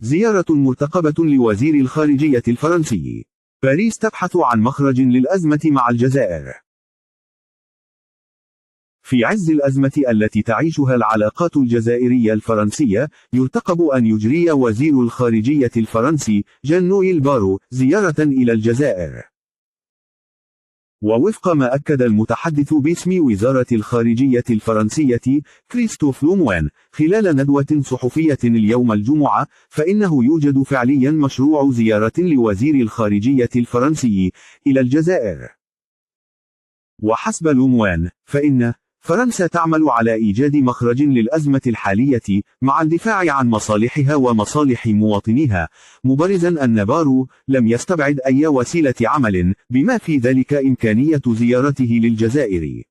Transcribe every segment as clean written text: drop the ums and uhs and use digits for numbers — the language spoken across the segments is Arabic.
زيارة مرتقبة لوزير الخارجية الفرنسي. باريس تبحث عن مخرج للأزمة مع الجزائر. في عز الأزمة التي تعيشها العلاقات الجزائرية الفرنسية، يرتقب أن يجري وزير الخارجية الفرنسي جان-نويل بارو زيارة إلى الجزائر. ووفق ما أكد المتحدث باسم وزارة الخارجية الفرنسية كريستوف لوموان خلال ندوة صحفية اليوم الجمعة، فإنه يوجد فعليا مشروع زيارة لوزير الخارجية الفرنسي إلى الجزائر. وحسب لوموان، فإن فرنسا تعمل على إيجاد مخرج للأزمة الحالية مع الدفاع عن مصالحها ومصالح مواطنيها، مبرزا أن بارو لم يستبعد أي وسيلة عمل بما في ذلك إمكانية زيارته للجزائر.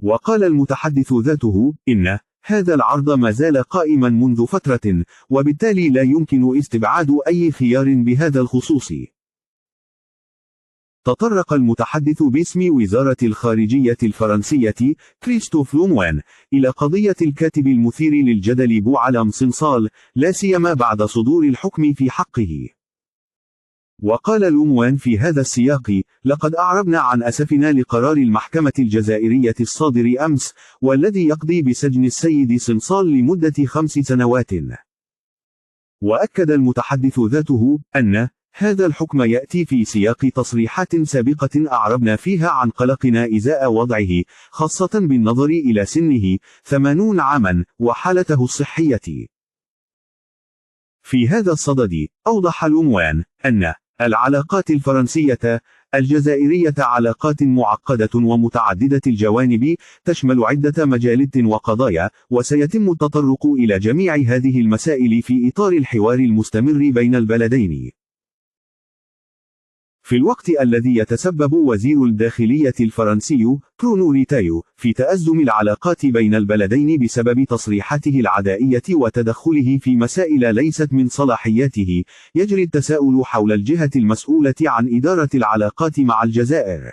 وقال المتحدث ذاته إن هذا العرض ما زال قائما منذ فترة، وبالتالي لا يمكن استبعاد أي خيار بهذا الخصوص. تطرق المتحدث باسم وزارة الخارجية الفرنسية كريستوف لوموان إلى قضية الكاتب المثير للجدل بوعلام صنصال، لا سيما بعد صدور الحكم في حقه. وقال لوموان في هذا السياق: لقد أعربنا عن أسفنا لقرار المحكمة الجزائرية الصادر أمس، والذي يقضي بسجن السيد صنصال لمدة 5 سنوات. وأكد المتحدث ذاته أن هذا الحكم يأتي في سياق تصريحات سابقة أعربنا فيها عن قلقنا إزاء وضعه، خاصة بالنظر إلى سنه 80 عاما وحالته الصحية. في هذا الصدد، أوضح لوموان أن العلاقات الفرنسية الجزائرية علاقات معقدة ومتعددة الجوانب، تشمل عدة مجالات وقضايا، وسيتم التطرق إلى جميع هذه المسائل في إطار الحوار المستمر بين البلدين. في الوقت الذي يتسبب وزير الداخلية الفرنسي برونو ريتايو في تأزم العلاقات بين البلدين بسبب تصريحاته العدائية وتدخله في مسائل ليست من صلاحياته، يجري التساؤل حول الجهة المسؤولة عن إدارة العلاقات مع الجزائر.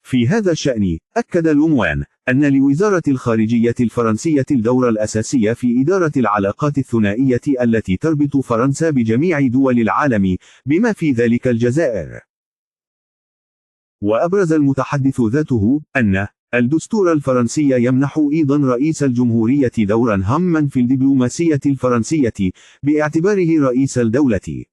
في هذا الشأن، أكد لوموان أن لوزارة الخارجية الفرنسية الدور الأساسي في إدارة العلاقات الثنائية التي تربط فرنسا بجميع دول العالم بما في ذلك الجزائر. وأبرز المتحدث ذاته أن الدستور الفرنسي يمنح أيضا رئيس الجمهورية دورا هاما في الدبلوماسية الفرنسية باعتباره رئيس الدولة.